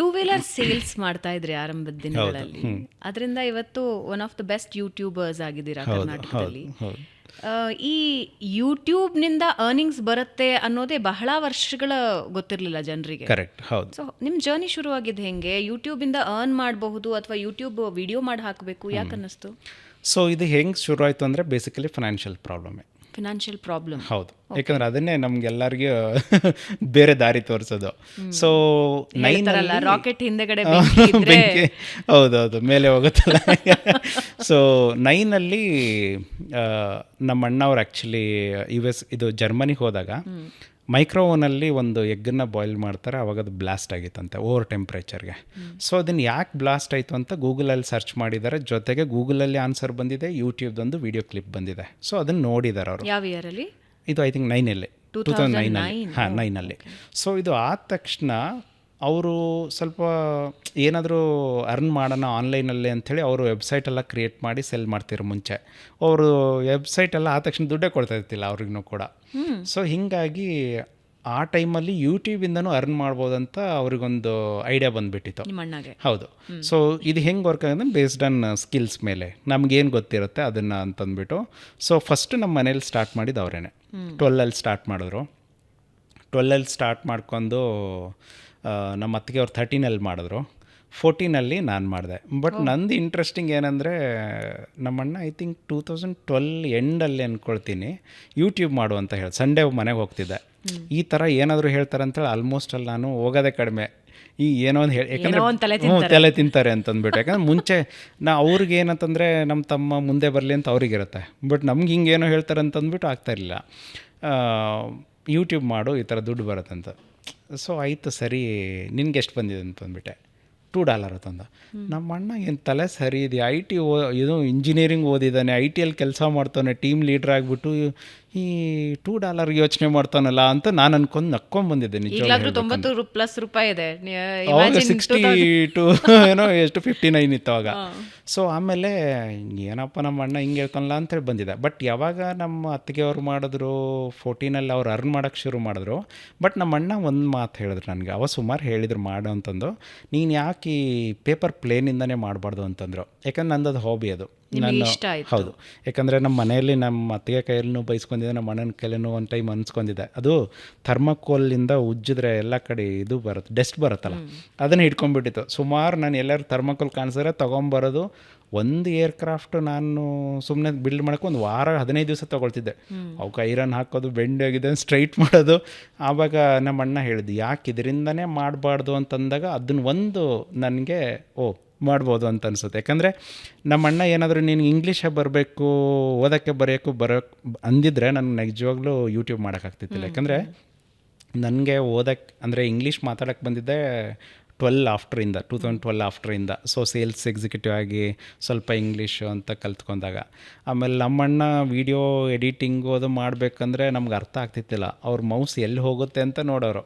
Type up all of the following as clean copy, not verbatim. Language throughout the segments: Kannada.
ಟೂ ವೀಲರ್ ಸೇಲ್ಸ್ ಮಾಡ್ತಾ ಇದ್ರಿ ಆರಂಭದ ದಿನಗಳಲ್ಲಿ, ಅದರಿಂದ ಇವತ್ತು one of the best YouTubers ಆಗಿದ್ದೀರಾ ಕರ್ನಾಟಕದಲ್ಲಿ. ಈ ಯೂಟ್ಯೂಬ್ನಿಂದ ಅರ್ನಿಂಗ್ಸ್ ಬರುತ್ತೆ ಅನ್ನೋದೇ ಬಹಳ ವರ್ಷಗಳ ಗೊತ್ತಿರಲಿಲ್ಲ ಜನರಿಗೆ. ಕರೆಕ್ಟ್, ಹೌದು. ಸೊ ನಿಮ್ಮ ಜರ್ನಿ ಶುರುವಾಗಿದ್ದು ಹೆಂಗೆ? ಯೂಟ್ಯೂಬಿಂದ ಅರ್ನ್ ಮಾಡಬಹುದು ಅಥವಾ ಯೂಟ್ಯೂಬ್ ವಿಡಿಯೋ ಮಾಡಿ ಹಾಕಬೇಕು, ಯಾಕೆ ಅನ್ನಿಸ್ತು? ಸೊ ಇದು ಹೆಂಗೆ ಶುರು ಆಯಿತು ಅಂದರೆ ಬೇಸಿಕಲಿ ಫೈನಾನ್ಷಿಯಲ್ ಪ್ರಾಬ್ಲಮ್ಮೇ. Financial problem? ಹೌದು, ಯಾಕಂದ್ರೆ ಅದನ್ನೇ ನಮ್ಗೆಲ್ಲರಿಗೂ ಬೇರೆ ದಾರಿ ತೋರಿಸೋದು. ಸೊ ರಾಕೆಟ್ ಹಿಂದೆಗಡೆ ಬೆಂಕಿ, ಹೌದೌದು, ಮೇಲೆ ಹೋಗುತ್ತಲ್ಲ. ಸೊ 9 ನಮ್ಮ ಅಣ್ಣವ್ರು ಆ್ಯಕ್ಚುಲಿ ಇದು ಜರ್ಮನಿಗೆ ಹೋದಾಗ ಮೈಕ್ರೋವನಲ್ಲಿ ಒಂದು ಎಗ್ಗನ್ನು ಬಾಯ್ಲ್ ಮಾಡ್ತಾರೆ. ಅವಾಗ ಅದು ಬ್ಲಾಸ್ಟ್ ಆಗಿತ್ತಂತೆ ಓವರ್ ಟೆಂಪ್ರೇಚರ್ಗೆ. ಸೊ ಅದನ್ನು ಯಾಕೆ ಬ್ಲಾಸ್ಟ್ ಆಯಿತು ಅಂತ ಗೂಗಲಲ್ಲಿ ಸರ್ಚ್ ಮಾಡಿದ್ದಾರೆ. ಜೊತೆಗೆ ಗೂಗಲಲ್ಲಿ ಆನ್ಸರ್ ಬಂದಿದೆ, ಯೂಟ್ಯೂಬ್ದೊಂದು ವಿಡಿಯೋ ಕ್ಲಿಪ್ ಬಂದಿದೆ. ಸೊ ಅದನ್ನು ನೋಡಿದ್ದಾರೆ ಅವರು. ಯಾವ ಇಯರಲ್ಲಿ? ಇದು ಐ ಥಿಂಕ್ 2009 ಹಾಂ 9. ಸೊ ಇದು ಆದ ತಕ್ಷಣ ಅವರು ಸ್ವಲ್ಪ ಏನಾದರೂ ಅರ್ನ್ ಮಾಡೋಣ ಆನ್ಲೈನಲ್ಲಿ ಅಂಥೇಳಿ ಅವರು ವೆಬ್ಸೈಟೆಲ್ಲ ಕ್ರಿಯೇಟ್ ಮಾಡಿ ಸೆಲ್ ಮಾಡ್ತಿರೋ ಮುಂಚೆ ಅವರು ವೆಬ್ಸೈಟೆಲ್ಲ ಆದ ತಕ್ಷಣ ದುಡ್ಡೇ ಕೊಡ್ತಾ ಇರ್ತಿಲ್ಲ ಅವ್ರಿಗೂ ಕೂಡ. ಸೊ ಹೀಗಾಗಿ ಆ ಟೈಮಲ್ಲಿ ಯೂಟ್ಯೂಬಿಂದನೂ ಅರ್ನ್ ಮಾಡ್ಬೋದಂತ ಅವ್ರಿಗೊಂದು ಐಡಿಯಾ ಬಂದುಬಿಟ್ಟಿತ್ತು. ಹೌದು. ಸೊ ಇದು ಹೆಂಗೆ ವರ್ಕ್ ಆಗುತ್ತೆ ಬೇಸ್ಡ್ ಆನ್ ಸ್ಕಿಲ್ಸ್ ಮೇಲೆ, ನಮಗೇನು ಗೊತ್ತಿರುತ್ತೆ ಅದನ್ನು ಅಂತಂದ್ಬಿಟ್ಟು. ಸೊ ಫಸ್ಟ್ ನಮ್ಮ ಮನೇಲಿ ಸ್ಟಾರ್ಟ್ ಮಾಡಿದ್ದು ಅವರೇನೆ. 12 ಸ್ಟಾರ್ಟ್ ಮಾಡಿದ್ರು. 12 ಸ್ಟಾರ್ಟ್ ಮಾಡ್ಕೊಂಡು ನಮ್ಮ ಅತ್ತಿಗೆ ಅವ್ರು 13 ಮಾಡಿದ್ರು. 14 ನಾನು ಮಾಡಿದೆ. ಬಟ್ ನಂದು ಇಂಟ್ರೆಸ್ಟಿಂಗ್ ಏನಂದರೆ ನಮ್ಮಣ್ಣ ಐ ಥಿಂಕ್ 2012 ಎಂಡಲ್ಲಿ ಅಂದ್ಕೊಳ್ತೀನಿ ಯೂಟ್ಯೂಬ್ ಮಾಡು ಅಂತ ಹೇಳಿ ಸಂಡೇ ಮನೆಗೆ ಹೋಗ್ತಿದ್ದೆ. ಈ ಥರ ಏನಾದರೂ ಹೇಳ್ತಾರೆ ಅಂತೇಳಿ ಆಲ್ಮೋಸ್ಟ್ ಅಲ್ಲಿ ನಾನು ಹೋಗೋದೇ ಕಡಿಮೆ. ಈ ಏನೋ ಒಂದು ಹೇಳಿ, ಯಾಕಂದರೆ ತಲೆ ತಿಂತಾರೆ ಅಂತಂದ್ಬಿಟ್ಟು. ಯಾಕಂದ್ರೆ ಮುಂಚೆ ಅವ್ರಿಗೆ ಏನಂತಂದರೆ ನಮ್ಮ ತಮ್ಮ ಮುಂದೆ ಬರಲಿ ಅಂತ ಅವ್ರಿಗಿರುತ್ತೆ. ಬಟ್ ನಮ್ಗೆ ಹಿಂಗೇನೋ ಹೇಳ್ತಾರೆ ಅಂತಂದ್ಬಿಟ್ಟು ಆಗ್ತಾಯಿರಲಿಲ್ಲ. ಯೂಟ್ಯೂಬ್ ಮಾಡು, ಈ ಥರ ದುಡ್ಡು ಬರುತ್ತಂತ. ಸೊ ಆಯಿತು ಸರಿ, ನಿನ್ಗೆ ಎಷ್ಟು ಬಂದಿದೆ ಅಂತಂದ್ಬಿಟ್ಟೆ. $2 ತಂದ. ನಮ್ಮ ಅಣ್ಣ ಏನು ತಲೆ ಸರಿ ಇದೆ, ಇದು ಇಂಜಿನಿಯರಿಂಗ್ ಓದಿದ್ದಾನೆ, IT ಕೆಲಸ ಮಾಡ್ತಾನೆ, ಟೀಮ್ ಲೀಡ್ರ್ ಆಗಿಬಿಟ್ಟು ಈ $2 ಯೋಚನೆ ಮಾಡ್ತಾನಲ್ಲ ಅಂತ ನಾನು ಅನ್ಕೊಂಡು ನಕ್ಕೊಂಡ್ಬಂದಿದ್ದೆ. ನಿಜವಾಗ್ಲೂ $90+ ಇದೆ ಅವಾಗ. 62 ಏನೋ ಎಷ್ಟು 59 ಇತ್ತು ಅವಾಗ. ಸೊ ಆಮೇಲೆ ಏನಪ್ಪ ನಮ್ಮ ಅಣ್ಣ ಹಿಂಗೆ ಹೇಳ್ತಾನಲ್ಲ ಅಂತೇಳಿ ಬಂದಿದೆ. ಬಟ್ ಯಾವಾಗ ನಮ್ಮ ಅತ್ತಿಗೆ ಅವ್ರು ಮಾಡಿದ್ರು 14 ಅವ್ರು ಅರ್ನ್ ಮಾಡೋಕ್ಕೆ ಶುರು ಮಾಡಿದ್ರು. ಬಟ್ ನಮ್ಮ ಅಣ್ಣ ಒಂದು ಮಾತು ಹೇಳಿದ್ರು ನನಗೆ, ಅವ ಸುಮಾರು ಹೇಳಿದ್ರು ಮಾಡು ಅಂತಂದು. ನೀನು ಯಾಕೆ ಈ ಪೇಪರ್ ಪ್ಲೇನಿಂದನೇ ಮಾಡಬಾರ್ದು ಅಂತಂದರು. ಯಾಕಂದ್ರೆ ನಂದು ಹಾಬಿ ಅದು. ನಾನು ಹೌದು, ಯಾಕಂದರೆ ನಮ್ಮ ಮನೆಯಲ್ಲಿ ನಮ್ಮ ಅತ್ತಿಗೆ ಕೈಯಲ್ಲೂ ಬೈಸ್ಕೊಂಡಿದ್ದೆ, ನಮ್ಮ ಅಣ್ಣನ ಕೈಲೂ ಒಂದು ಟೈಮ್ ಅನ್ಸ್ಕೊಂಡಿದ್ದೆ. ಅದು ಥರ್ಮಕೋಲಿಂದ ಉಜ್ಜಿದ್ರೆ ಎಲ್ಲ ಕಡೆ ಇದು ಬರುತ್ತೆ, ಡಸ್ಟ್ ಬರುತ್ತಲ್ಲ, ಅದನ್ನು ಹಿಡ್ಕೊಂಡ್ಬಿಟ್ಟಿತ್ತು. ಸುಮಾರು ನಾನು ಎಲ್ಲರೂ ಥರ್ಮಕೋಲ್ ಕಾಣಿಸಿದ್ರೆ ತೊಗೊಂಬರೋದು. ಒಂದು ಏರ್ಕ್ರಾಫ್ಟ್ ನಾನು ಸುಮ್ಮನೆ ಬಿಲ್ಡ್ ಮಾಡೋಕ್ಕೆ 1 ವಾರ 15 ದಿವಸ ತೊಗೊಳ್ತಿದ್ದೆ. ಅವಕ್ಕೆ ಐರನ್ ಹಾಕೋದು, ಬೆಂಡ್ ಆಗಿದೆ ಸ್ಟ್ರೈಟ್ ಮಾಡೋದು. ಆವಾಗ ನಮ್ಮ ಅಣ್ಣ ಹೇಳಿದ್ದು ಯಾಕೆ ಇದರಿಂದನೇ ಮಾಡಬಾರ್ದು ಅಂತಂದಾಗ ಅದನ್ನ ಒಂದು ನನಗೆ ಮಾಡ್ಬೋದು ಅಂತ ಅನಿಸುತ್ತೆ. ಯಾಕಂದರೆ ನಮ್ಮ ಅಣ್ಣ ಏನಾದರೂ ನೀನು ಇಂಗ್ಲೀಷೇ ಬರಬೇಕು, ಓದೋಕ್ಕೆ ಅಂದಿದ್ರೆ ನನಗೆ ನಿಜವಾಗ್ಲೂ ಯೂಟ್ಯೂಬ್ ಮಾಡೋಕ್ಕಾಗ್ತಿತ್ತಿಲ್ಲ. ಯಾಕಂದರೆ ನನಗೆ ಓದೋಕ್ಕೆ ಅಂದರೆ ಇಂಗ್ಲೀಷ್ ಮಾತಾಡೋಕ್ಕೆ ಬಂದಿದ್ದೆ 2012 ಆಫ್ಟ್ರಿಂದ. ಸೊ ಸೇಲ್ಸ್ ಎಕ್ಸಿಕ್ಯೂಟಿವ್ ಆಗಿ ಸ್ವಲ್ಪ ಇಂಗ್ಲೀಷು ಅಂತ ಕಲ್ತ್ಕೊಂಡಾಗ ಆಮೇಲೆ ನಮ್ಮಣ್ಣ ವೀಡಿಯೋ ಎಡಿಟಿಂಗು ಅದು ಮಾಡಬೇಕಂದ್ರೆ ನಮ್ಗೆ ಅರ್ಥ ಆಗ್ತಿತ್ತಿಲ್ಲ. ಅವ್ರ ಮೌಸ್ ಎಲ್ಲಿ ಹೋಗುತ್ತೆ ಅಂತ ನೋಡೋರು.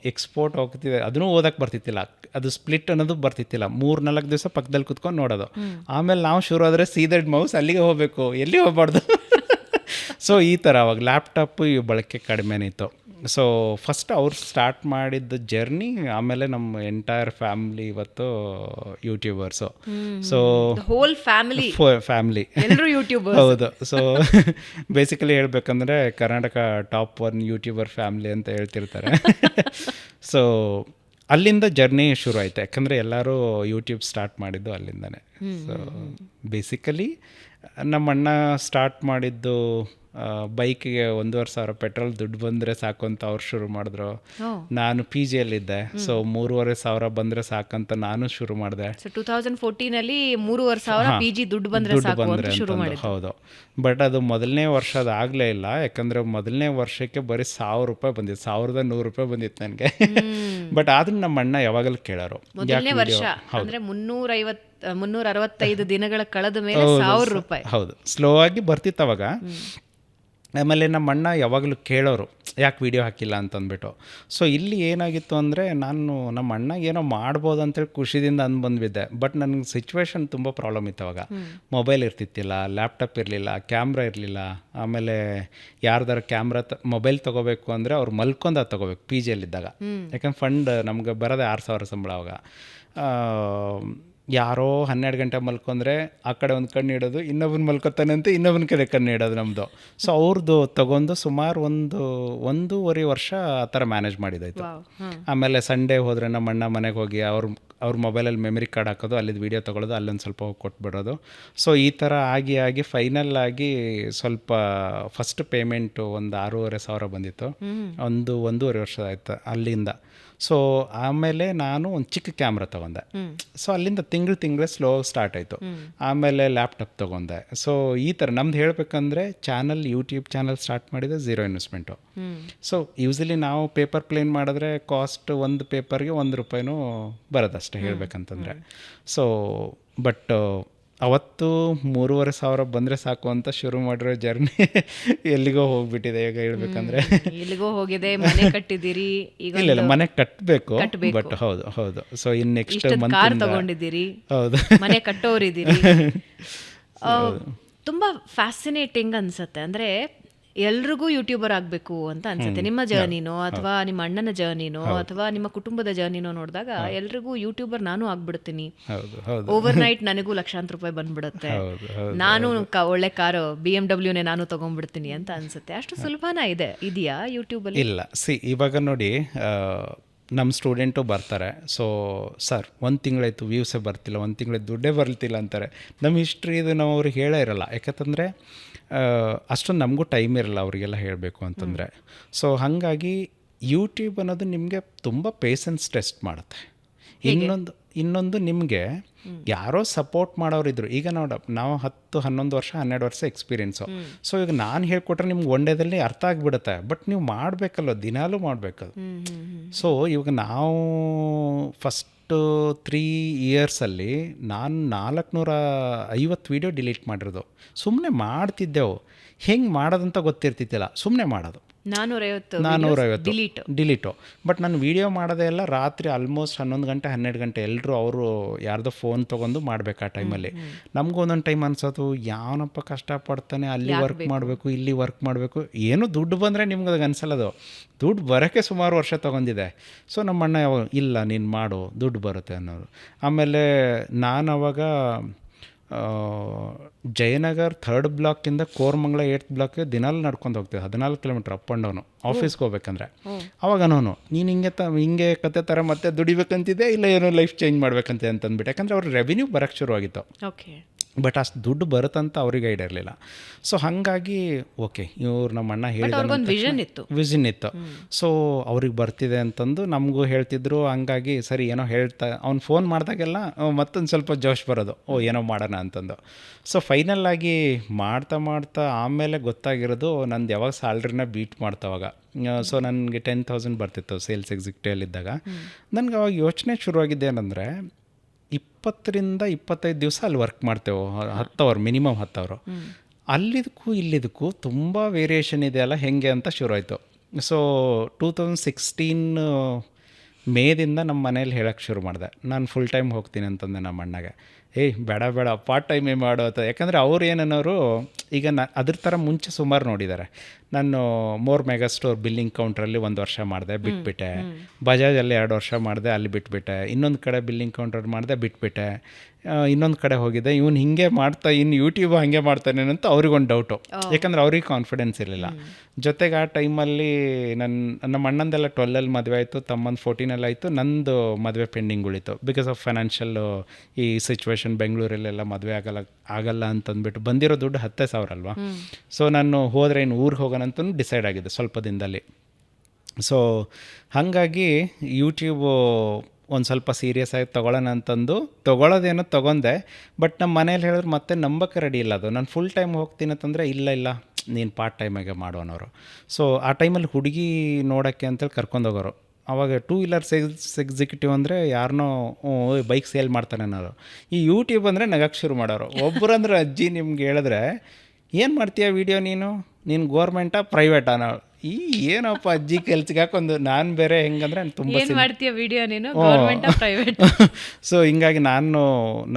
ಎಕ್ಸ್ಪೋರ್ಟ್ ಹೋಗ್ತಿದೆ, ಅದನ್ನೂ ಓದಕ್ಕೆ ಬರ್ತಿತ್ತಿಲ್ಲ. ಅದು ಸ್ಪ್ಲಿಟ್ ಅನ್ನೋದು ಬರ್ತಿತ್ತಿಲ್ಲ. 3-4 ದಿವಸ ಪಕ್ಕದಲ್ಲಿ ಕುತ್ಕೊಂಡು ನೋಡೋದು. ಆಮೇಲೆ ನಾವು ಶುರು ಆದರೆ ಸೀದಾ ಮೌಸ್ ಅಲ್ಲಿಗೆ ಹೋಗಬೇಕು, ಎಲ್ಲಿ ಹೋಗಬಾರ್ದು. ಸೊ ಈ ಥರ ಅವಾಗ ಲ್ಯಾಪ್ಟಾಪು ಬಳಕೆ ಕಡಿಮೆನೇ ಇತ್ತು. ಸೊ ಫಸ್ಟ್ ಅವ್ರು ಸ್ಟಾರ್ಟ್ ಮಾಡಿದ್ದ ಜರ್ನಿ. ಆಮೇಲೆ ನಮ್ಮ ಎಂಟೈರ್ ಫ್ಯಾಮಿಲಿ ಇವತ್ತು ಯೂಟ್ಯೂಬರ್ಸು. ಸೊ ಹೋಲ್ ಫ್ಯಾಮಿಲಿ ಎಲ್ಲರೂ ಯೂಟ್ಯೂಬರ್. ಹೌದು. ಸೊ ಬೇಸಿಕಲಿ ಹೇಳ್ಬೇಕಂದ್ರೆ ಕರ್ನಾಟಕ ಟಾಪ್ 1 ಯೂಟ್ಯೂಬರ್ ಫ್ಯಾಮಿಲಿ ಅಂತ ಹೇಳ್ತಿರ್ತಾರೆ. ಸೊ ಅಲ್ಲಿಂದ ಜರ್ನಿ ಶುರು ಆಯಿತು. ಯಾಕಂದರೆ ಎಲ್ಲರೂ ಯೂಟ್ಯೂಬ್ ಸ್ಟಾರ್ಟ್ ಮಾಡಿದ್ದು ಅಲ್ಲಿಂದನೇ. ಸೊ ಬೇಸಿಕಲಿ ನಮ್ಮ ಅಣ್ಣ ಸ್ಟಾರ್ಟ್ ಮಾಡಿದ್ದು ಬೈಕಿಗೆ 1,500 ಪೆಟ್ರೋಲ್ ದುಡ್ಡು ಬಂದರೆ ಸಾಕು ಅಂತ ಅವ್ರು ಶುರು ಮಾಡಿದ್ರು. ನಾನು PGಯಲ್ಲಿದ್ದೆ. ಸೊ 3,500 ಬಂದರೆ ಸಾಕಂತ ನಾನು ಶುರು ಮಾಡಿದೆ. 2014 3,500 PG ದುಡ್ಡು ಬಂದರೆ ಶುರು ಮಾಡಿದೆ. ಹೌದು. ಬಟ್ ಅದು ಮೊದಲನೇ ವರ್ಷ ಅದಾಗಲೇ ಇಲ್ಲ. ಯಾಕಂದರೆ ಮೊದಲನೇ ವರ್ಷಕ್ಕೆ ಬರೀ $1,000 ಬಂದಿತ್ತು, $1,100 ಬಂದಿತ್ತು ನನಗೆ. ಬಟ್ ಆದ್ರೂ ನಮ್ಮ ಅಣ್ಣ ಯಾವಾಗಲೂ ಕೇಳೋರು. ಮೊದಲನೇ ವರ್ಷ ಅಂದರೆ 365 ದಿನಗಳ ಕಳೆದ ಮೇಲೆ $1,000. ಹೌದು, ಸ್ಲೋ ಆಗಿ ಬರ್ತಿತ್ತು ಅವಾಗ. ಆಮೇಲೆ ನಮ್ಮ ಅಣ್ಣ ಯಾವಾಗಲೂ ಕೇಳೋರು, ಯಾಕೆ ವೀಡಿಯೋ ಹಾಕಿಲ್ಲ ಅಂತಂದ್ಬಿಟ್ಟು. ಸೊ ಇಲ್ಲಿ ಏನಾಗಿತ್ತು ಅಂದರೆ ನಾನು ನಮ್ಮ ಅಣ್ಣಗೆ ಏನೋ ಮಾಡ್ಬೋದು ಅಂತೇಳಿ ಖುಷಿದಿಂದ ಬಂದುಬಿದ್ದೆ. ಬಟ್ ನನಗೆ ಸಿಚುವೇಶನ್ ತುಂಬ ಪ್ರಾಬ್ಲಮ್ ಇತ್ತು ಅವಾಗ. ಮೊಬೈಲ್ ಇರ್ತಿತ್ತಿಲ್ಲ, ಲ್ಯಾಪ್ಟಾಪ್ ಇರಲಿಲ್ಲ, ಕ್ಯಾಮ್ರಾ ಇರಲಿಲ್ಲ. ಆಮೇಲೆ ಯಾರ್ದಾರ ಕ್ಯಾಮ್ರಾ ಮೊಬೈಲ್ ತೊಗೋಬೇಕು ಅಂದರೆ ಅವ್ರು ಮಲ್ಕೊಂಡು ಅದು ತೊಗೋಬೇಕು ಪಿ ಜಿಯಲ್ಲಿದ್ದಾಗ. ಯಾಕಂದ್ರೆ ಫಂಡ್ ನಮ್ಗೆ ಬರೋದೇ 6,000 ಸಂಬಳ ಅವಾಗ. ಯಾರೋ 12 ಗಂಟೆ ಮಲ್ಕೊಂಡ್ರೆ ಆ ಕಡೆ ಒಂದು ಕಣ್ಣು ಇಡೋದು, ಇನ್ನೊಬ್ಬನ ಮಲ್ಕೊತಾನಂತೆ ಇನ್ನೊಬ್ಬನ ಕಡೆ ಕಣ್ಣು ಇಡೋದು ನಮ್ಮದು. ಸೊ ಅವ್ರದ್ದು ತೊಗೊಂಡು ಸುಮಾರು ಒಂದೂವರೆ ವರ್ಷ ಆ ಥರ ಮ್ಯಾನೇಜ್ ಮಾಡಿದ್ದಾಯಿತು. ಆಮೇಲೆ ಸಂಡೇ ಹೋದರೆ ನಮ್ಮ ಅಣ್ಣ ಮನೆಗೆ ಹೋಗಿ ಅವ್ರ ಮೊಬೈಲಲ್ಲಿ ಮೆಮರಿ ಕಾರ್ಡ್ ಹಾಕೋದು, ಅಲ್ಲಿದ್ದು ವೀಡಿಯೋ ತೊಗೊಳೋದು, ಅಲ್ಲೊಂದು ಸ್ವಲ್ಪ ಹೋಗಿ ಕೊಟ್ಬಿಡೋದು. ಸೊ ಈ ಥರ ಆಗಿ ಫೈನಲ್ ಆಗಿ ಸ್ವಲ್ಪ ಫಸ್ಟ್ ಪೇಮೆಂಟು ಒಂದು 6,500 ಬಂದಿತ್ತು. ಒಂದೂವರೆ ವರ್ಷ ಆಯ್ತು ಅಲ್ಲಿಂದ. ಸೊ ಆಮೇಲೆ ನಾನು ಒಂದು ಚಿಕ್ಕ ಕ್ಯಾಮ್ರಾ ತೊಗೊಂಡೆ. ಸೊ ಅಲ್ಲಿಂದ ತಿಂಗಳು ಸ್ಲೋ ಸ್ಟಾರ್ಟ್ ಆಯಿತು. ಆಮೇಲೆ ಲ್ಯಾಪ್ಟಾಪ್ ತೊಗೊಂಡೆ. ಸೊ ಈ ಥರ ನಮ್ದು ಹೇಳಬೇಕಂದ್ರೆ ಯೂಟ್ಯೂಬ್ ಚಾನಲ್ ಸ್ಟಾರ್ಟ್ ಮಾಡಿದೆ 0 ಇನ್ವೆಸ್ಟ್ಮೆಂಟು. ಸೊ ಯೂಸಲಿ ನಾವು ಪೇಪರ್ ಪ್ಲೇನ್ ಮಾಡಿದ್ರೆ ಕಾಸ್ಟ್ ಒಂದು ಪೇಪರ್ಗೆ ₹1 ಬರೋದಷ್ಟೇ ಹೇಳಬೇಕಂತಂದರೆ. ಸೊ ಬಟ್ ಅವತ್ತು 3,500 ಬಂದರೆ ಸಾಕು ಅಂತ ಶುರು ಮಾಡಿರೋ ಜರ್ನಿ ಎಲ್ಲಿಗೋ ಹೋಗ್ಬಿಟ್ಟಿದೆ ಈಗ ಹೇಳ್ಬೇಕಂದ್ರೆ. ಎಲ್ಲಿಗೋ ಹೋಗಿದೆ, ಮನೆ ಕಟ್ಟಿದ್ದೀರಿ ಈಗ. ಇಲ್ಲ ಮನೆ ಕಟ್ಟಬೇಕು, ಬಟ್ ಹೌದು. ಸೊ ಇನ್ನು ನೆಕ್ಸ್ಟ್ ಕಾರ್ ತಗೊಂಡಿದ್ದೀರಿ, ಹೌದು, ಮನೆ ಕಟ್ಟೋರಿದ್ದೀರಿ. ತುಂಬಾ ಫ್ಯಾಸಿನೇಟಿಂಗ್ ಅನ್ಸುತ್ತೆ. ಅಂದ್ರೆ ಎಲ್ರಿಗೂ ಯೂಟ್ಯೂಬರ್ ಆಗಬೇಕು ಅಂತ ಅನ್ಸುತ್ತೆ. ನಿಮ್ಮ ಜರ್ನಿನೋ ಅಥವಾ ನಿಮ್ಮ ಅಣ್ಣನ ಜರ್ನಿನೋ ಅಥವಾ ನಿಮ್ಮ ಕುಟುಂಬದ ಜರ್ನಿನೋ ನೋಡಿದಾಗ ಎಲ್ರಿಗೂ ಯೂಟ್ಯೂಬರ್ ನಾನು ಆಗ್ಬಿಡ್ತೀನಿ, ಓವರ್ ನೈಟ್ ನನಗೂ ₹1,00,000 ಬಂದ್ಬಿಡುತ್ತೆ, ನಾನು ಒಳ್ಳೆ ಕಾರು BMW ನಾನು ತಗೊಂಡ್ಬಿಡ್ತೀನಿ ಅಂತ ಅನ್ಸುತ್ತೆ. ಅಷ್ಟು ಸುಲಭನ ಇದೆಯಾ ಯೂಟ್ಯೂಬಲ್ಲಿ? ಇಲ್ಲ, ಇವಾಗ ನೋಡಿ, ನಮ್ಮ ಸ್ಟೂಡೆಂಟು ಬರ್ತಾರೆ. ಸೊ ಸರ್ 1 ತಿಂಗಳಾಯ್ತು ವ್ಯೂಸೇ ಬರ್ತಿಲ್ಲ, 1 ತಿಂಗಳಾಯ್ತು ದುಡ್ಡೇ ಬರ್ತಿಲ್ಲ ಅಂತಾರೆ. ನಮ್ಮ ಹಿಸ್ಟ್ರಿ ಇದು ನಾವು ಅವ್ರಿಗೆ ಹೇಳೇ ಇರಲ್ಲ. ಯಾಕಂತಂದರೆ ಅಷ್ಟೊಂದು ನಮಗೂ ಟೈಮ್ ಇರಲ್ಲ ಅವರಿಗೆಲ್ಲ ಹೇಳಬೇಕು ಅಂತಂದರೆ. ಸೊ ಹಾಗಾಗಿ ಯೂಟ್ಯೂಬ್ ಅನ್ನೋದು ನಿಮಗೆ ತುಂಬ ಪೇಷನ್ಸ್ ಟೆಸ್ಟ್ ಮಾಡುತ್ತೆ. ಇನ್ನೊಂದು ನಿಮಗೆ ಯಾರೋ ಸಪೋರ್ಟ್ ಮಾಡೋರಿದ್ರು. ಈಗ ನಾವು 10-11 ವರ್ಷ 12 ವರ್ಷ ಎಕ್ಸ್ಪೀರಿಯೆನ್ಸು. ಸೊ ಈಗ ನಾನು ಹೇಳ್ಕೊಟ್ರೆ ನಿಮ್ಗೆ ಒಂಡೇದಲ್ಲಿ ಅರ್ಥ ಆಗಿಬಿಡುತ್ತೆ. ಬಟ್ ನೀವು ಮಾಡಬೇಕಲ್ಲ, ದಿನಾಲೂ ಮಾಡಬೇಕದು. ಸೊ ಇವಾಗ ನಾವು ಫಸ್ಟ್ 3 ಇಯರ್ಸಲ್ಲಿ ನಾನು 450 ವೀಡಿಯೋ ಡಿಲೀಟ್ ಮಾಡಿರೋದು. ಸುಮ್ಮನೆ ಮಾಡ್ತಿದ್ದೆವು, ಹೆಂಗೆ ಮಾಡೋದಂತ ಗೊತ್ತಿರ್ತಿದ್ದಿಲ್ಲ, ಸುಮ್ಮನೆ ಮಾಡೋದು. 450 ಡಿಲೀಟು. ಬಟ್ ನಾನು ವೀಡಿಯೋ ಮಾಡೋದೇ ಎಲ್ಲ ರಾತ್ರಿ ಆಲ್ಮೋಸ್ಟ್ 11 ಗಂಟೆ 12 ಗಂಟೆ. ಎಲ್ಲರೂ ಅವರು ಯಾರ್ದೋ ಫೋನ್ ತೊಗೊಂಡು ಮಾಡಬೇಕು ಆ ಟೈಮಲ್ಲಿ. ನಮಗೂ ಒಂದೊಂದು ಟೈಮ್ ಅನ್ಸೋದು, ಯಾವನಪ್ಪ ಕಷ್ಟಪಡ್ತಾನೆ, ಅಲ್ಲಿ ವರ್ಕ್ ಮಾಡಬೇಕು, ಇಲ್ಲಿ ವರ್ಕ್ ಮಾಡಬೇಕು, ಏನೋ ದುಡ್ಡು ಬಂದರೆ ನಿಮ್ಗೆ ಅದು ಅನ್ಸಲ್ಲದು. ದುಡ್ಡು ಬರೋಕ್ಕೆ ಸುಮಾರು ವರ್ಷ ತೊಗೊಂಡಿದೆ. ಸೊ ನಮ್ಮ ಅಣ್ಣ ಯಾವಾಗ ಇಲ್ಲ ನೀನು ಮಾಡು ದುಡ್ಡು ಬರುತ್ತೆ ಅನ್ನೋರು. ಆಮೇಲೆ ನಾನು ಅವಾಗ ಜಯನಗರ್ 3rd ಬ್ಲಾಕಿಂದ ಕೋರಮಂಗಲ 8th ಬ್ಲಾಕ್ಗೆ ದಿನಾಲು ನಡ್ಕೊಂಡು ಹೋಗ್ತೀವಿ, 14 ಕಿಲೋಮೀಟ್ರ್ ಅಪ್ ಆ್ಯಂಡ್ ಡೌನು ಆಫೀಸ್ಗೆ ಹೋಗ್ಬೇಕಂದ್ರೆ. ಅವಾಗ ನೀನು ಹಿಂಗೆ ಕತೆ ಥರ ಮತ್ತೆ ದುಡಿಬೇಕಂತಿದೆ, ಇಲ್ಲ ಏನೋ ಲೈಫ್ ಚೇಂಜ್ ಮಾಡ್ಬೇಕಂತೆ ಅಂತಂದ್ಬಿಟ್ಟು. ಯಾಕಂದರೆ ಅವ್ರ ರೆವಿನ್ಯೂ ಬರೋಕ್ಕೆ ಶುರುವಾಗಿತ್ತು. ಬಟ್ ಅಷ್ಟು ದುಡ್ಡು ಬರುತ್ತಂತ ಅವ್ರಿಗೆ ಐಡಿಯಾ ಇರಲಿಲ್ಲ. ಸೊ ಹಾಗಾಗಿ ಓಕೆ, ಇವ್ರು ನಮ್ಮ ಅಣ್ಣ ಹೇಳಿದ ವಿಷನ್ ಇತ್ತು. ಸೊ ಅವ್ರಿಗೆ ಬರ್ತಿದೆ ಅಂತಂದು ನಮಗೂ ಹೇಳ್ತಿದ್ರು. ಹಂಗಾಗಿ ಸರಿ ಏನೋ ಅವ್ನು ಫೋನ್ ಮಾಡಿದಾಗೆಲ್ಲ ಮತ್ತೊಂದು ಸ್ವಲ್ಪ ಜೋಶ್ ಬರೋದು, ಏನೋ ಮಾಡೋಣ ಅಂತಂದು. ಸೊ ಫೈನಲ್ ಆಗಿ ಮಾಡ್ತಾ ಆಮೇಲೆ ಗೊತ್ತಾಗಿರೋದು ನಂದು ಯಾವಾಗ ಸ್ಯಾಲ್ರಿನ ಬೀಟ್ ಮಾಡ್ತಾವಾಗ. ಸೊ ನನಗೆ 10,000 ಬರ್ತಿತ್ತು ಸೇಲ್ಸ್ ಎಕ್ಸಿಕ್ಯೂಟಿವಲ್ಲಿದ್ದಾಗ. ನನಗೆ ಅವಾಗ ಯೋಚನೆ ಶುರುವಾಗಿದ್ದೆ ಏನಂದರೆ 20-25 ದಿವಸ ಅಲ್ಲಿ ವರ್ಕ್ ಮಾಡ್ತೇವೆ, 10 ಅವರ್ ಮಿನಿಮಮ್ 10 ಅವರು. ಅಲ್ಲಿದಕ್ಕೂ ಇಲ್ಲಿದಕ್ಕೂ ತುಂಬ ವೇರಿಯೇಷನ್ ಇದೆಯಲ್ಲ ಹೆಂಗೆ ಅಂತ ಶುರು ಆಯಿತು. ಸೊ 2016 ಮೇದಿಂದ ನಮ್ಮ ಮನೇಲಿ ಹೇಳೋಕ್ಕೆ ಶುರು ಮಾಡಿದೆ, ನಾನು ಫುಲ್ ಟೈಮ್ ಹೋಗ್ತೀನಿ ಅಂತಂದೆ ನಮ್ಮ ಅಣ್ಣಗೆ. ಬೇಡ ಪಾರ್ಟ್ ಟೈಮೇ ಮಾಡೋ ಅಂತ. ಯಾಕಂದರೆ ಅವ್ರು ಏನನ್ನೋರು ಈಗ ಅದ್ರ ಥರ ಮುಂಚೆ ಸುಮಾರು ನೋಡಿದ್ದಾರೆ. ನಾನು ಮೋರ್ ಮೆಗಾ ಸ್ಟೋರ್ ಬಿಲ್ಲಿಂಗ್ ಕೌಂಟ್ರಲ್ಲಿ 1 ವರ್ಷ ಮಾಡಿದೆ, ಬಿಟ್ಬಿಟ್ಟೆ. ಬಜಾಜಲ್ಲಿ 2 ವರ್ಷ ಮಾಡಿದೆ, ಅಲ್ಲಿ ಬಿಟ್ಬಿಟ್ಟೆ. ಇನ್ನೊಂದು ಕಡೆ ಬಿಲ್ಲಿಂಗ್ ಕೌಂಟರ್ ಮಾಡಿದೆ, ಬಿಟ್ಬಿಟ್ಟೆ. ಇನ್ನೊಂದು ಕಡೆ ಹೋಗಿದ್ದೆ. ಇವ್ನು ಹಿಂಗೆ ಇನ್ನು ಯೂಟ್ಯೂಬ್ ಹಾಗೆ ಮಾಡ್ತಾನೆ ಅಂತ ಅವ್ರಿಗೊಂದು ಡೌಟು. ಯಾಕಂದರೆ ಅವ್ರಿಗೆ ಕಾನ್ಫಿಡೆನ್ಸ್ ಇರಲಿಲ್ಲ. ಜೊತೆಗೆ ಆ ಟೈಮಲ್ಲಿ ನಮ್ಮ ಅಣ್ಣಂದೆಲ್ಲ 12ಅಲ್ಲಿ ಮದುವೆ ಆಯಿತು, ತಮ್ಮಂದು 14ಅಲ್ಲಿ ಆಯಿತು. ನಂದು ಮದುವೆ ಪೆಂಡಿಂಗ್ ಉಳಿತು ಬಿಕಾಸ್ ಆಫ್ ಫೈನಾನ್ಷಿಯಲ್ ಈ ಸಿಚುವೇಶನ್. ಬೆಂಗಳೂರಲ್ಲೆಲ್ಲ ಮದುವೆ ಆಗಲ್ಲ ಅಂತಂದ್ಬಿಟ್ಟು ಬಂದಿರೋ ದುಡ್ಡು 10,000 ಅಲ್ವಾ. ಸೊ ನಾನು ಹೋದರೆ ಇನ್ನು ಊರಿಗೆ ಹೋಗೋಣ ಅಂತ ಡಿಸೈಡ್ ಆಗಿದೆ ಸ್ವಲ್ಪ ದಿನದಲ್ಲಿ. ಸೊ ಹಾಗಾಗಿ ಯೂಟ್ಯೂಬು ಒಂದು ಸ್ವಲ್ಪ ಸೀರಿಯಸ್ ಆಗಿ ತೊಗೊಳ್ಳೋಣ ಅಂತಂದು ತೊಗೊಳ್ಳೋದೇನೋ ತೊಗೊಂಡೆ. ಬಟ್ ನಮ್ಮ ಮನೇಲಿ ಹೇಳಿದ್ರು ಮತ್ತೆ ನಂಬಕ್ಕೆ ರೆಡಿ ಇಲ್ಲ ಅದು. ನಾನು ಫುಲ್ ಟೈಮ್ ಹೋಗ್ತೀನಿ ಅಂತಂದರೆ ಇಲ್ಲ ನೀನು ಪಾರ್ಟ್ ಟೈಮಾಗೆ ಮಾಡೋನವರು. ಸೊ ಆ ಟೈಮಲ್ಲಿ ಹುಡುಗಿ ನೋಡೋಕ್ಕೆ ಅಂತೇಳಿ ಕರ್ಕೊಂಡೋಗೋರು. ಆವಾಗ 2 ವೀಲರ್ ಸೇಲ್ಸ್ ಎಕ್ಸಿಕ್ಯೂಟಿವ್ ಅಂದರೆ ಯಾರನ್ನೋ ಬೈಕ್ ಸೇಲ್ ಮಾಡ್ತಾನೆ ಅನ್ನೋರು. ಈ ಯೂಟ್ಯೂಬ್ ಅಂದರೆ ನಗಕ್ಕೆ ಶುರು ಮಾಡೋರು. ಒಬ್ಬರಂದ್ರೆ ಅಜ್ಜಿ ನಿಮ್ಗೆ ಹೇಳಿದ್ರೆ ಏನು ಮಾಡ್ತೀಯ ವೀಡಿಯೋ ನೀನು ಗೋರ್ಮೆಂಟಾ ಪ್ರೈವೇಟಾ ಅನ್ನೋ. ಈ ಏನಪ್ಪ ಅಜ್ಜಿ ಕೆಲ್ಸಕ್ಕೆ ಹಾಕೊಂಡು ನಾನು ಬೇರೆ ಹೆಂಗಂದ್ರೆ ತುಂಬ ಏನ್ ಮಾಡ್ತೀಯ ವಿಡಿಯೋ ನೀನು ಗೌರ್ಮೆಂಟ್ ಪ್ರೈವೇಟ್? ಸೊ ಹಿಂಗಾಗಿ ನಾನು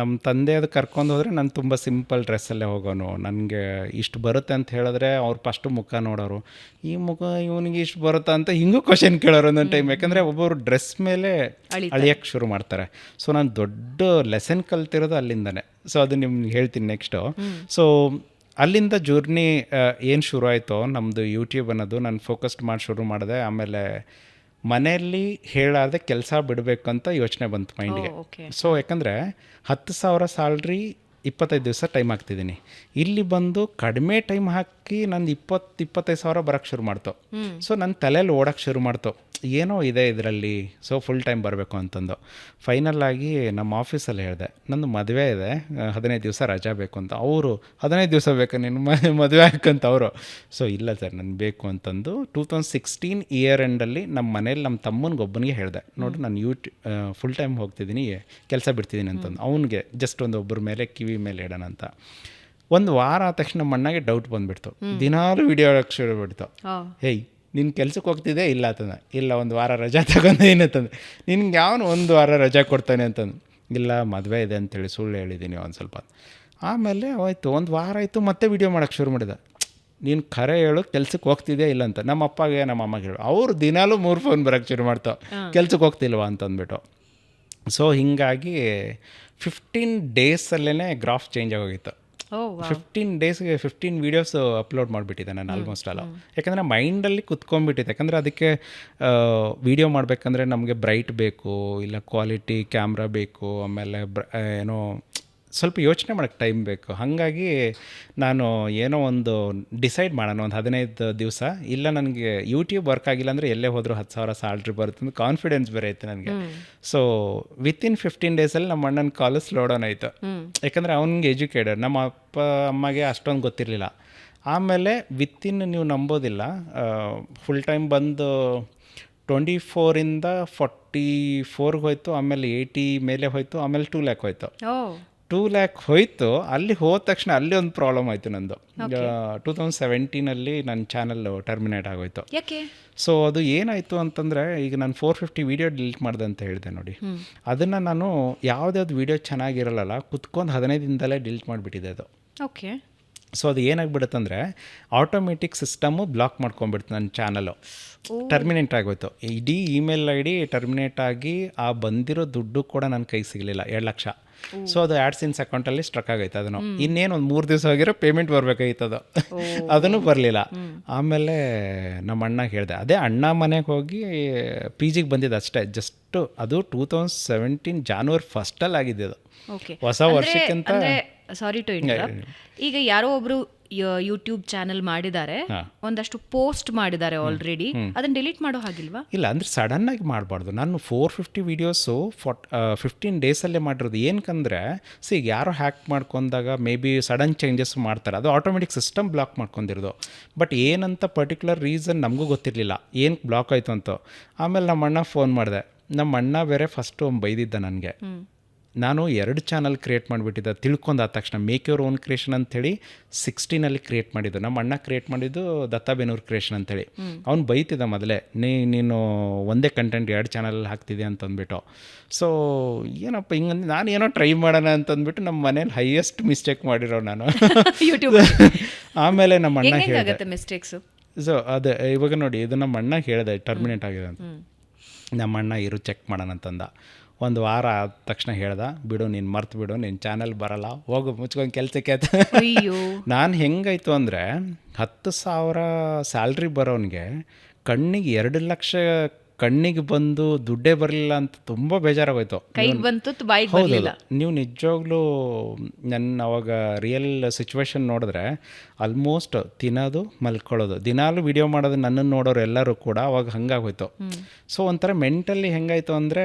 ನಮ್ಮ ತಂದೆ ಅದು ಕರ್ಕೊಂಡು ಹೋದರೆ ನಾನು ತುಂಬ ಸಿಂಪಲ್ ಡ್ರೆಸ್ಸಲ್ಲೇ ಹೋಗೋನು. ನನಗೆ ಇಷ್ಟು ಬರುತ್ತೆ ಅಂತ ಹೇಳಿದ್ರೆ ಅವ್ರು ಫಸ್ಟು ಮುಖ ನೋಡೋರು, ಈ ಮುಖ ಇವನಿಗೆ ಇಷ್ಟು ಬರುತ್ತಾ ಅಂತ ಹಿಂಗೂ ಕ್ವಶನ್ ಕೇಳೋರು ಒಂದೊಂದು ಟೈಮ್. ಯಾಕಂದರೆ ಒಬ್ಬರು ಡ್ರೆಸ್ ಮೇಲೆ ಅಳಿಯೋಕ್ಕೆ ಶುರು ಮಾಡ್ತಾರೆ. ಸೊ ನಾನು ದೊಡ್ಡ ಲೆಸನ್ ಕಲ್ತಿರೋದು ಅಲ್ಲಿಂದನೇ. ಸೊ ಅದು ನಿಮ್ಗೆ ಹೇಳ್ತೀನಿ ನೆಕ್ಸ್ಟು. ಸೊ ಅಲ್ಲಿಂದ ಜರ್ನಿ ಏನು ಶುರು ಆಯಿತೋ ನಮ್ಮದು ಯೂಟ್ಯೂಬ್ ಅನ್ನೋದು, ನಾನು ಫೋಕಸ್ಡ್ ಮಾಡಿ ಶುರು ಮಾಡಿದೆ. ಆಮೇಲೆ ಮನೆಯಲ್ಲಿ ಹೇಳಾದೆ ಕೆಲಸ ಬಿಡಬೇಕು ಅಂತ ಯೋಚನೆ ಬಂತು ಮೈಂಡಿಗೆ. ಸೊ ಯಾಕಂದರೆ 10,000 ಸ್ಯಾಲ್ರಿ 25 ದಿವಸ ಟೈಮ್ ಹಾಕ್ತಿದ್ದೀನಿ. ಇಲ್ಲಿ ಬಂದು ಕಡಿಮೆ ಟೈಮ್ ಹಾಕಿ ನಂದು 20-25 ಸಾವಿರ ಬರೋಕ್ಕೆ ಶುರು ಮಾಡ್ತು. ಸೊ ನನ್ನ ತಲೆಯಲ್ಲಿ ಓಡೋಕ್ಕೆ ಶುರು ಮಾಡ್ತು, ಏನೋ ಇದೆ ಇದರಲ್ಲಿ, ಸೊ ಫುಲ್ ಟೈಮ್ ಬರಬೇಕು ಅಂತಂದು. ಫೈನಲ್ ಆಗಿ ನಮ್ಮ ಆಫೀಸಲ್ಲಿ ಹೇಳಿದೆ, ನಂದು ಮದುವೆ ಇದೆ, 15 ದಿವಸ ರಜಾ ಬೇಕು ಅಂತ. ಅವರು 15 ದಿವಸ ಬೇಕಾ ನೀನು ಮದುವೆ ಹಾಕಂತ ಅವರು. ಸೊ ಇಲ್ಲ ಸರ್ ನನಗೆ ಬೇಕು ಅಂತಂದು 2016 ಇಯರ್ ಎಂಡಲ್ಲಿ ನಮ್ಮ ಮನೇಲಿ ನಮ್ಮ ತಮ್ಮನಿಗೊಬ್ಬನಿಗೆ ಹೇಳಿದೆ, ನೋಡಿ ನಾನು ಫುಲ್ ಟೈಮ್ ಹೋಗ್ತಿದ್ದೀನಿ, ಕೆಲಸ ಬಿಡ್ತಿದ್ದೀನಿ ಅಂತಂದು. ಅವನಿಗೆ ಜಸ್ಟ್ ಒಬ್ಬರ ಮೇಲೆ ಕಿವಿ ಮೇಲೆ ಇಡೋಣ ಅಂತ. ಒಂದು ವಾರ ಆದ ತಕ್ಷಣ ನಮ್ಮ ಅಣ್ಣಗೆ ಡೌಟ್ ಬಂದುಬಿಡ್ತು, ದಿನಾಲು ವಿಡಿಯೋ ಹೇಳೋಕ್ಕೆ ಶುರು ಬಿಡ್ತು. ಹೇಯ್ ನಿನ್ನ ಕೆಲ್ಸಕ್ಕೆ ಹೋಗ್ತಿದ್ದೆ ಇಲ್ಲ ಅಂತಂದ. ಇಲ್ಲ ಒಂದು ವಾರ ರಜಾ ತಗೊಂಡೇನು ಅಂತಂದು. ನಿನ್ಗೆ ಯಾವನು ಒಂದು ವಾರ ರಜಾ ಕೊಡ್ತಾನೆ ಅಂತಂದು. ಇಲ್ಲ ಮದುವೆ ಇದೆ ಅಂತೇಳಿ ಸುಳ್ಳು ಹೇಳಿದ್ದೀನಿ ಒಂದು ಸ್ವಲ್ಪ. ಆಮೇಲೆ ಹೋಯ್ತು, ಒಂದು ವಾರ ಆಯಿತು, ಮತ್ತೆ ವಿಡಿಯೋ ಮಾಡೋಕ್ಕೆ ಶುರು ಮಾಡಿದೆ. ನೀನು ಖರೆ ಹೇಳು ಕೆಲ್ಸಕ್ಕೆ ಹೋಗ್ತಿದ್ಯಾ ಇಲ್ಲ ಅಂತ. ನಮ್ಮ ಅಪ್ಪಗೆ ನಮ್ಮ ಅಮ್ಮಗೆ ಹೇಳು. ಅವರು ದಿನಾಲೂ 3 ಫೋನ್ ಬರೋಕ್ಕೆ ಶುರು ಮಾಡ್ತಾವೆ, ಕೆಲ್ಸಕ್ಕೆ ಹೋಗ್ತಿಲ್ವಾ ಅಂತಂದ್ಬಿಟ್ಟು. ಸೊ ಹೀಗಾಗಿ 15 ಡೇಸಲ್ಲೇ ಗ್ರಾಫ್ ಚೇಂಜ್ ಆಗೋಗಿತ್ತು. 15 ಡೇಸ್ಗೆ 15 ವೀಡಿಯೋಸ್ ಅಪ್ಲೋಡ್ ಮಾಡಿಬಿಟ್ಟಿದ್ದೆ ನಾನು ಆಲ್ಮೋಸ್ಟ್ ಅಲ್ಲ. ಯಾಕಂದರೆ ಮೈಂಡಲ್ಲಿ ಕುತ್ಕೊಂಡ್ಬಿಟ್ಟಿದೆ. ಯಾಕಂದರೆ ಅದಕ್ಕೆ ವೀಡಿಯೋ ಮಾಡಬೇಕಂದ್ರೆ ನಮಗೆ ಬ್ರೈಟ್ ಬೇಕು, ಇಲ್ಲ ಕ್ವಾಲಿಟಿ ಕ್ಯಾಮ್ರಾ ಬೇಕು, ಆಮೇಲೆ ಏನೋ ಸ್ವಲ್ಪ ಯೋಚನೆ ಮಾಡೋಕ್ಕೆ ಟೈಮ್ ಬೇಕು. ಹಾಗಾಗಿ ನಾನು ಏನೋ ಒಂದು ಡಿಸೈಡ್ ಮಾಡೋಣ, ಒಂದು 15 ದಿವಸ ಇಲ್ಲ ನನಗೆ ಯೂಟ್ಯೂಬ್ ವರ್ಕ್ ಆಗಿಲ್ಲ ಅಂದರೆ ಎಲ್ಲೇ ಹೋದರೂ 10,000 ಸ್ಯಾಲ್ರಿ ಬರುತ್ತೆ ಅಂತ ಕಾನ್ಫಿಡೆನ್ಸ್ ಬೇರೆ ಇತ್ತು ನನಗೆ. ಸೊ ವಿತಿನ್ 15 ಡೇಸಲ್ಲಿ ನಮ್ಮ ಅಣ್ಣನ ಕಾಲು ಸ್ಲೋ ಡೌನ್ ಆಯಿತು. ಯಾಕಂದರೆ ಅವ್ನಿಗೆ ಎಜುಕೇಟೆಡ್, ನಮ್ಮ ಅಪ್ಪ ಅಮ್ಮಗೆ ಅಷ್ಟೊಂದು ಗೊತ್ತಿರಲಿಲ್ಲ. ಆಮೇಲೆ ವಿತಿನ್ ನೀವು ನಂಬೋದಿಲ್ಲ, ಫುಲ್ ಟೈಮ್ ಬಂದು 24ಇಂದ 44ಗೆ ಹೋಯ್ತು, ಆಮೇಲೆ 80 ಮೇಲೆ ಹೋಯ್ತು, ಆಮೇಲೆ 2 ಲ್ಯಾಕ್ ಹೋಯ್ತು. 2 ಲ್ಯಾಕ್ ಹೋಯ್ತು. ಅಲ್ಲಿ ಹೋದ ತಕ್ಷಣ ಅಲ್ಲಿ ಒಂದು ಪ್ರಾಬ್ಲಮ್ ಆಯಿತು ನಂದು. 2017 ನನ್ನ ಚಾನಲ್ ಟರ್ಮಿನೇಟ್ ಆಗೋಯ್ತು. ಸೊ ಅದು ಏನಾಯಿತು ಅಂತಂದರೆ, ಈಗ ನಾನು 450 ವೀಡಿಯೋ ಡಿಲೀಟ್ ಮಾಡಿದೆ ಅಂತ ಹೇಳಿದೆ ನೋಡಿ, ಅದನ್ನು ನಾನು ಯಾವುದ್ಯಾವ್ದು ವೀಡಿಯೋ ಚೆನ್ನಾಗಿರಲ್ಲ ಕುತ್ಕೊಂಡು 15 ದಿನದಲ್ಲೇ ಡಿಲೀಟ್ ಮಾಡಿಬಿಟ್ಟಿದೆ ಅದು. ಓಕೆ. ಸೊ ಅದು ಏನಾಗ್ಬಿಡುತ್ತಂದರೆ ಆಟೋಮೆಟಿಕ್ ಸಿಸ್ಟಮು ಬ್ಲಾಕ್ ಮಾಡ್ಕೊಂಡ್ಬಿಡ್ತು ನನ್ನ ಚಾನಲು. ಟರ್ಮಿನೇಟ್ ಆಗೋಯ್ತು. ಇಡೀ ಇಮೇಲ್ ಐ ಡಿ ಟರ್ಮಿನೇಟ್ ಆಗಿ ಆ ಬಂದಿರೋ ದುಡ್ಡು ಕೂಡ ನನ್ನ ಕೈಗೆ ಸಿಗಲಿಲ್ಲ, 2 ಲಕ್ಷ. ಸೊ ಅದು ಆ್ಯಡ್ಸೆನ್ಸ್ ಅಕೌಂಟಲ್ಲಿ ಸ್ಟ್ರಕ್ ಆಗೈತೆ. ಅದನ್ನು ಇನ್ನೇನು ಒಂದು 3 ದಿವಸ ಆಗಿರೋ ಪೇಮೆಂಟ್ ಬರಬೇಕಾಗಿತ್ತು, ಅದನ್ನು ಬರಲಿಲ್ಲ. ಆಮೇಲೆ ನಮ್ಮ ಅಣ್ಣಗೆ ಹೇಳಿದೆ, ಅದೇ ಅಣ್ಣ ಮನೆಗೆ ಹೋಗಿ PGಗೆ ಬಂದಿದ್ದು ಅಷ್ಟೇ. ಜಸ್ಟ್ ಅದು 2017 ಜಾನ್ವರಿ 1 ಆಗಿದ್ದು ಅದು, ಹೊಸ ವರ್ಷಕ್ಕಿಂತ. Sorry to interrupt. ಈಗ ಯಾರೋ ಒಬ್ರು ಯೂಟ್ಯೂಬ್ ಚಾನೆಲ್ ಮಾಡಿದ್ದಾರೆ, ಒಂದಷ್ಟು ಪೋಸ್ಟ್ ಮಾಡಿದ್ದಾರೆ ಆಲ್ರೆಡಿ, ಅದನ್ನ ಡಿಲೀಟ್ ಮಾಡೋ ಹಾಗಿಲ್ವಾ? ಇಲ್ಲ, ಅಂದರೆ ಸಡನ್ನಾಗಿ ಮಾಡಬಾರ್ದು. ನಾನು 450 ವೀಡಿಯೋಸು 15 ಡೇಸಲ್ಲೇ ಮಾಡಿರೋದು. ಏನಕ್ಕಂದರೆ ಈಗ ಯಾರೋ ಹ್ಯಾಕ್ ಮಾಡ್ಕೊಂಡಾಗ ಮೇ ಬಿ ಸಡನ್ ಚೇಂಜಸ್ ಮಾಡ್ತಾರೆ, ಅದು ಆಟೋಮೆಟಿಕ್ ಸಿಸ್ಟಮ್ ಬ್ಲಾಕ್ ಮಾಡ್ಕೊಂಡಿರೋದು. ಬಟ್ ಏನಂತ ಪರ್ಟಿಕ್ಯುಲರ್ ರೀಸನ್ ನಮಗೂ ಗೊತ್ತಿರಲಿಲ್ಲ, ಏನು ಬ್ಲಾಕ್ ಆಯಿತು ಅಂತ. ಆಮೇಲೆ ನಮ್ಮ ಅಣ್ಣ ಫೋನ್ ಮಾಡಿದೆ. ನಮ್ಮ ಅಣ್ಣ ಬೇರೆ ಫಸ್ಟು ಬೈದಿದ್ದ ನನಗೆ. ನಾನು 2 ಚಾನಲ್ ಕ್ರಿಯೇಟ್ ಮಾಡಿಬಿಟ್ಟಿದ್ದೆ ತಿಳ್ಕೊಂಡಾದ ತಕ್ಷಣ. ಮೇಕ್ ಯುವರ್ ಓನ್ ಕ್ರಿಯೇಷನ್ ಅಂಥೇಳಿ 16 ಕ್ರಿಯೇಟ್ ಮಾಡಿದ್ದು. ನಮ್ಮ ಅಣ್ಣ ಕ್ರಿಯೇಟ್ ಮಾಡಿದ್ದು ದತ್ತಾಬೇನೂರು ಕ್ರಿಯೇಷನ್ ಅಂತೇಳಿ. ಅವ್ನು ಬೈತಿದ್ದ ಮೊದಲೇ, ನೀನು ಒಂದೇ ಕಂಟೆಂಟ್ 2 ಚಾನಲ್ ಹಾಕ್ತಿದ್ದೆ ಅಂತಂದ್ಬಿಟ್ಟು. ಸೊ ಏನಪ್ಪ ಹಿಂಗಂದು ನಾನು ಏನೋ ಟ್ರೈ ಮಾಡೋಣ ಅಂತಂದ್ಬಿಟ್ಟು ನಮ್ಮ ಮನೇಲಿ ಹೈಯೆಸ್ಟ್ ಮಿಸ್ಟೇಕ್ ಮಾಡಿರೋ ನಾನು ಯೂಟ್ಯೂಬ್. ಆಮೇಲೆ ನಮ್ಮ ಅಣ್ಣ ಹೇಳಿದೆ ಮಿಸ್ಟೇಕ್ಸು. ಸೊ ಅದೇ ಇವಾಗ ನೋಡಿ, ಇದು ನಮ್ಮ ಅಣ್ಣ ಹೇಳಿದೆ ಟರ್ಮಿನೇಟ್ ಆಗಿದೆ ಅಂತ. ನಮ್ಮ ಅಣ್ಣ ಇರು ಚೆಕ್ ಮಾಡೋಣ ಅಂತಂದ. ಒಂದು ವಾರ ಆದ ತಕ್ಷಣ ಹೇಳ್ದ, ಬಿಡು ನೀನು ಮರ್ತು ಬಿಡು, ನಿನ್ನ ಚಾನಲ್ ಬರಲ್ಲ, ಹೋಗು ಮುಚ್ಕೊಂಡು ಕೆಲಸಕ್ಕೆ ಅಂತ. ನಾನು ಹೆಂಗಾಯ್ತು ಅಂದರೆ 10,000 ಸ್ಯಾಲ್ರಿ ಬರೋನಿಗೆ ಕಣ್ಣಿಗೆ 2 ಲಕ್ಷ ಕಣ್ಣಿಗೆ ಬಂದು ದುಡ್ಡೇ ಬರಲಿಲ್ಲ ಅಂತ ತುಂಬ ಬೇಜಾರಾಗೋಯ್ತು. ಹೌದು, ನೀವು ನಿಜವಾಗ್ಲೂ ನನ್ನ ಅವಾಗ ರಿಯಲ್ ಸಿಚುವೇಶನ್ ನೋಡಿದ್ರೆ ಆಲ್ಮೋಸ್ಟ್ ತಿನ್ನೋದು ಮಲ್ಕೊಳ್ಳೋದು, ದಿನಾಲು ವಿಡಿಯೋ ಮಾಡೋದು ನನ್ನನ್ನು ನೋಡೋರು ಎಲ್ಲರೂ ಕೂಡ ಅವಾಗ ಹಂಗಾಗೋಯ್ತು. ಸೊ ಒಂಥರ ಮೆಂಟಲಿ ಹೆಂಗಾಯಿತು ಅಂದರೆ,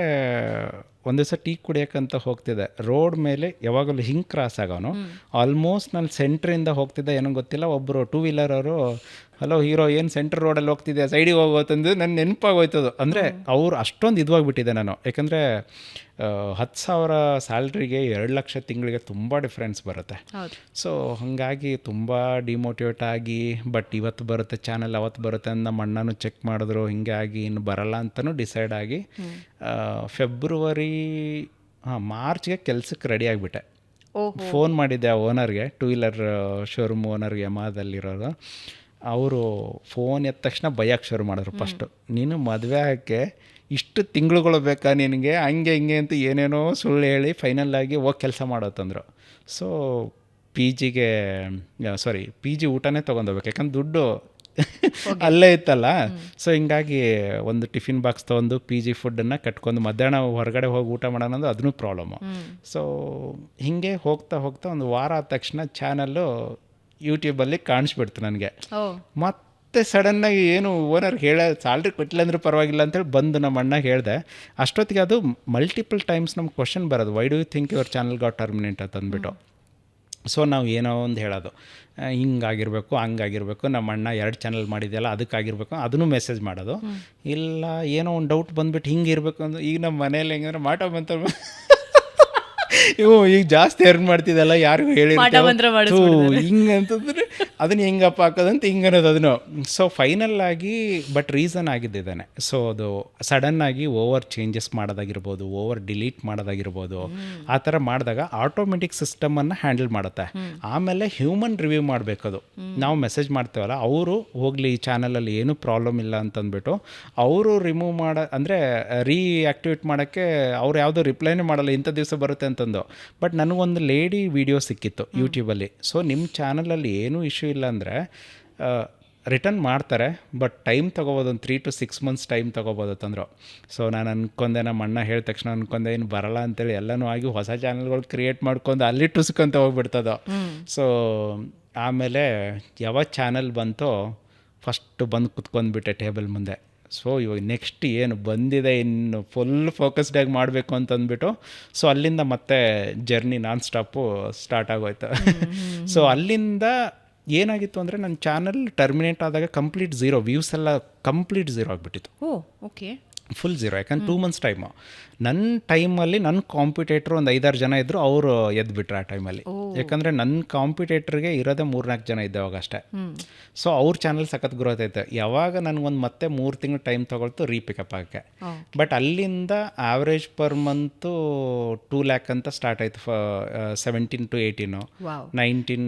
ಒಂದು ದಿವಸ ಟೀ ಕುಡಿಯೋಕ್ಕಂತ ಹೋಗ್ತಿದ್ದೆ, ರೋಡ್ ಮೇಲೆ ಯಾವಾಗಲೂ ಹಿಂಗೆ ಕ್ರಾಸ್ ಆಗೋನು. ಆಲ್ಮೋಸ್ಟ್ ನಾನು ಸೆಂಟ್ರಿಂದ ಹೋಗ್ತಿದ್ದೆ, ಏನೋ ಗೊತ್ತಿಲ್ಲ, ಒಬ್ಬರು 2 ವೀಲರ್ ಅವರು ಹಲೋ ಹೀರೋ ಏನು ಸೆಂಟ್ರ್ ರೋಡಲ್ಲಿ ಹೋಗ್ತಿದ್ದೆ ಸೈಡಿಗೆ ಹೋಗೋತಂದು ನನ್ನ ನೆನಪಾಗೋಯ್ತದು. ಅಂದರೆ ಅವ್ರು ಅಷ್ಟೊಂದು ಇದುವಾಗಿಬಿಟ್ಟಿದೆ ನಾನು. ಯಾಕಂದರೆ 10,000 ಸ್ಯಾಲ್ರಿಗೆ 2 ಲಕ್ಷ ತಿಂಗಳಿಗೆ ತುಂಬ ಡಿಫ್ರೆನ್ಸ್ ಬರುತ್ತೆ. ಹೌದು. ಸೊ ಹಾಗಾಗಿ ತುಂಬ ಡಿಮೋಟಿವೇಟ್ ಆಗಿ ಬಟ್ ಇವತ್ತು ಬರುತ್ತೆ ಚಾನಲ್ ಅವತ್ತು ಬರುತ್ತೆ ಅಂತ ನಮ್ಮ ಅಣ್ಣನೂ ಚೆಕ್ ಮಾಡಿದ್ರು, ಹಿಂಗಾಗಿ ಇನ್ನು ಬರಲ್ಲ ಅಂತಲೂ ಡಿಸೈಡ್ ಆಗಿ ಮಾರ್ಚ್ಗೆ ಕೆಲ್ಸಕ್ಕೆ ರೆಡಿ ಆಗಿಬಿಟ್ಟೆ. ಫೋನ್ ಮಾಡಿದ್ದೆ ಆ ಓನರ್ಗೆ, 2 ವೀಲರ್ ಶೋರೂಮ್ ಓನರ್ಗೆ ಯಮಾದಲ್ಲಿರೋರು. ಅವರು ಫೋನ್ ಎದ್ದ ತಕ್ಷಣ ಬೈಯಕ್ಕೆ ಶುರು ಮಾಡಿದ್ರು. ಫಸ್ಟು ನೀನು ಮದುವೆ ಆಗೋಕ್ಕೆ ಇಷ್ಟು ತಿಂಗಳುಗಳು ಬೇಕಾ ನಿನಗೆ, ಹಂಗೆ ಹಿಂಗೆ ಅಂತ ಏನೇನೋ ಸುಳ್ಳು ಹೇಳಿ ಫೈನಲ್ಲಾಗಿ ಹೋಗಿ ಕೆಲಸ ಮಾಡೋತಂದರು. ಸೊ ಪಿ ಜಿ ಊಟನೇ ತೊಗೊಂಡೋಗ್ಬೇಕು, ಯಾಕಂದ್ರೆ ದುಡ್ಡು ಅಲ್ಲೇ ಇತ್ತಲ್ಲ. ಸೊ ಹಿಂಗಾಗಿ ಒಂದು ಟಿಫಿನ್ ಬಾಕ್ಸ್ ತೊಗೊಂಡು ಪಿ ಜಿ ಫುಡ್ಡನ್ನು ಕಟ್ಕೊಂಡು ಮಧ್ಯಾಹ್ನ ಹೊರಗಡೆ ಹೋಗಿ ಊಟ ಮಾಡೋಣ ಅಂದ್ರೆ ಅದನ್ನೂ ಪ್ರಾಬ್ಲಮ್ಮು. ಸೊ ಹೀಗೆ ಹೋಗ್ತಾ ಒಂದು ವಾರ ಆದ ತಕ್ಷಣ ಚಾನಲ್ಲು ಯೂಟ್ಯೂಬಲ್ಲಿ ಕಾಣಿಸ್ಬಿಡ್ತು ನನಗೆ. ಮತ್ತೆ ಸಡನ್ನಾಗಿ ಏನು ಓನರ್ಗೆ ಸ್ಯಾಲ್ರಿ ಕೊಟ್ಟಿಲ್ಲ ಅಂದ್ರೆ ಪರವಾಗಿಲ್ಲ ಅಂತೇಳಿ ಬಂದು ನಮ್ಮ ಅಣ್ಣ ಹೇಳಿದೆ. ಅಷ್ಟೊತ್ತಿಗೆ ಅದು ಮಲ್ಟಿಪಲ್ ಟೈಮ್ಸ್ ನಮ್ಗೆ ಕ್ವಶನ್ ಬರೋದು, why do you think your channel got terminate ಅಂತ ಅಂದ್ಬಿಟ್ಟು. ಸೊ ನಾವು ಏನೋ ಒಂದು ಹೇಳೋದು, ಹಿಂಗಾಗಿರಬೇಕು ಹಂಗಾಗಿರಬೇಕು, ನಮ್ಮ ಅಣ್ಣ 2 ಚಾನಲ್ ಮಾಡಿದೆಯಲ್ಲ ಅದಕ್ಕಾಗಿರ್ಬೇಕು, ಅದನ್ನು ಮೆಸೇಜ್ ಮಾಡೋದು. ಇಲ್ಲ ಏನೋ ಒಂದು ಡೌಟ್ ಬಂದುಬಿಟ್ಟು ಹಿಂಗೆ ಇರಬೇಕು ಅಂದ್ರೆ, ಈಗ ನಮ್ಮ ಮನೇಲಿ ಹೆಂಗಂದ್ರೆ ಮಾಟ ಬಂತ ಇವು ಈಗ ಜಾಸ್ತಿ ಅರ್ನ್ ಮಾಡ್ತಿದ್ದಲ್ಲ, ಯಾರಿಗೂ ಹೇಳಿರ್ತೀವಿ ಹಿಂಗೆ ಅಂತಂದ್ರೆ ಅದನ್ನ ಹೆಂಗಪ್ಪ ಹಾಕೋದಂತ ಹಿಂಗೆ ಅನ್ನೋದು ಅದನ್ನು. ಸೊ ಫೈನಲ್ ಆಗಿ ಬಟ್ ರೀಸನ್ ಆಗಿದ್ದಾನೆ. ಸೊ ಅದು ಸಡನ್ನಾಗಿ ಓವರ್ ಚೇಂಜಸ್ ಮಾಡೋದಾಗಿರ್ಬೋದು, ಓವರ್ ಡಿಲೀಟ್ ಮಾಡೋದಾಗಿರ್ಬೋದು, ಆ ಥರ ಮಾಡಿದಾಗ ಆಟೋಮೆಟಿಕ್ ಸಿಸ್ಟಮನ್ನು ಹ್ಯಾಂಡಲ್ ಮಾಡುತ್ತೆ. ಆಮೇಲೆ ಹ್ಯೂಮನ್ ರಿವ್ಯೂ ಮಾಡಬೇಕದು. ನಾವು ಮೆಸೇಜ್ ಮಾಡ್ತೇವಲ್ಲ, ಅವರು ಹೋಗಲಿ ಈ ಚಾನಲಲ್ಲಿ ಏನೂ ಪ್ರಾಬ್ಲಮ್ ಇಲ್ಲ ಅಂತಂದ್ಬಿಟ್ಟು ಅವರು ರಿಮೂವ್ ಅಂದರೆ ರೀಆಕ್ಟಿವೇಟ್ ಮಾಡೋಕ್ಕೆ ಅವ್ರು ಯಾವುದೋ ರಿಪ್ಲೈನೇ ಮಾಡಲ್ಲ, ಇಂಥ ದಿವಸ ಬರುತ್ತೆ ಅಂತಂದು. ಬಟ್ ನನಗೊಂದು ಲೇಡಿ ವಿಡಿಯೋ ಸಿಕ್ಕಿತ್ತು ಯೂಟ್ಯೂಬಲ್ಲಿ. ಸೊ ನಿಮ್ಮ ಚಾನಲಲ್ಲಿ ಏನೂ ಇಶ್ಯೂ ಇಲ್ಲ ಅಂದರೆ ರಿಟರ್ನ್ ಮಾಡ್ತಾರೆ, ಬಟ್ ಟೈಮ್ ತೊಗೋಬೋದು, ಒಂದು 3 to 6 months ಟೈಮ್ ತೊಗೋಬೋದು ಅಂತಂದರು. ಸೊ ನಾನು ಅಂದ್ಕೊಂಡೆ, ನಮ್ಮ ಅಣ್ಣ ಹೇಳಿದ ತಕ್ಷಣ ಅಂದ್ಕೊಂಡೆ ಏನು ಬರಲ್ಲ ಅಂತೇಳಿ ಎಲ್ಲನೂ ಆಗಿ ಹೊಸ ಚಾನಲ್ಗಳು ಕ್ರಿಯೇಟ್ ಮಾಡ್ಕೊಂಡು ಅಲ್ಲಿ ಟುಸ್ಕೊಂತ ಹೋಗ್ಬಿಡ್ತದೋ. ಸೊ ಆಮೇಲೆ ಯಾವ ಚಾನಲ್ ಬಂತೋ ಫಸ್ಟ್ ಬಂದು ಕುತ್ಕೊಂಡ್ಬಿಟ್ಟೆ ಟೇಬಲ್ ಮುಂದೆ. ಸೊ ಇವಾಗ ನೆಕ್ಸ್ಟ್ ಏನು ಬಂದಿದೆ ಇನ್ನು ಫುಲ್ ಫೋಕಸ್ಡಾಗಿ ಮಾಡಬೇಕು ಅಂತಂದ್ಬಿಟ್ಟು, ಸೊ ಅಲ್ಲಿಂದ ಮತ್ತೆ ಜರ್ನಿ ನಾನ್ ಸ್ಟಾಪು ಸ್ಟಾರ್ಟ್ ಆಗೋಯ್ತು. ಸೊ ಅಲ್ಲಿಂದ ಏನಾಗಿತ್ತು ಅಂದರೆ ನನ್ನ ಚಾನಲ್ ಟರ್ಮಿನೇಟ್ ಆದಾಗ ಕಂಪ್ಲೀಟ್ ಝೀರೋ, ವ್ಯೂಸ್ ಎಲ್ಲ ಕಂಪ್ಲೀಟ್ ಝೀರೋ ಆಗಿಬಿಟ್ಟಿತ್ತು. Okay, full zero. ಯಾಕಂದ್ರೆ 2 months ಟೈಮು. ನನ್ನ ಟೈಮಲ್ಲಿ ನನ್ನ ಕಾಂಪಿಟೇಟ್ರು ಒಂದು 5-6 ಜನ ಇದ್ದರು, ಅವರು ಎದ್ಬಿಟ್ರು ಆ ಟೈಮಲ್ಲಿ. ಯಾಕಂದರೆ ನನ್ನ ಕಾಂಪಿಟೇಟ್ರಿಗೆ ಇರೋದೇ 3-4 ಜನ ಇದ್ದವಾಗ ಅಷ್ಟೇ. ಸೊ ಅವ್ರ ಚಾನಲ್ ಸಖತ್ ಗ್ರೋತ್ ಐತೆ. ಯಾವಾಗ ನನಗೊಂದು ಮತ್ತೆ 3 ತಿಂಗಳು ಟೈಮ್ ತೊಗೊಳ್ತು ರೀಪಿಕಪ್ ಆಗೋಕ್ಕೆ. ಬಟ್ ಅಲ್ಲಿಂದ ಆವ್ರೇಜ್ ಪರ್ ಮಂತು 2 lakh ಅಂತ ಸ್ಟಾರ್ಟ್ ಆಯಿತು. 17 to 18, 19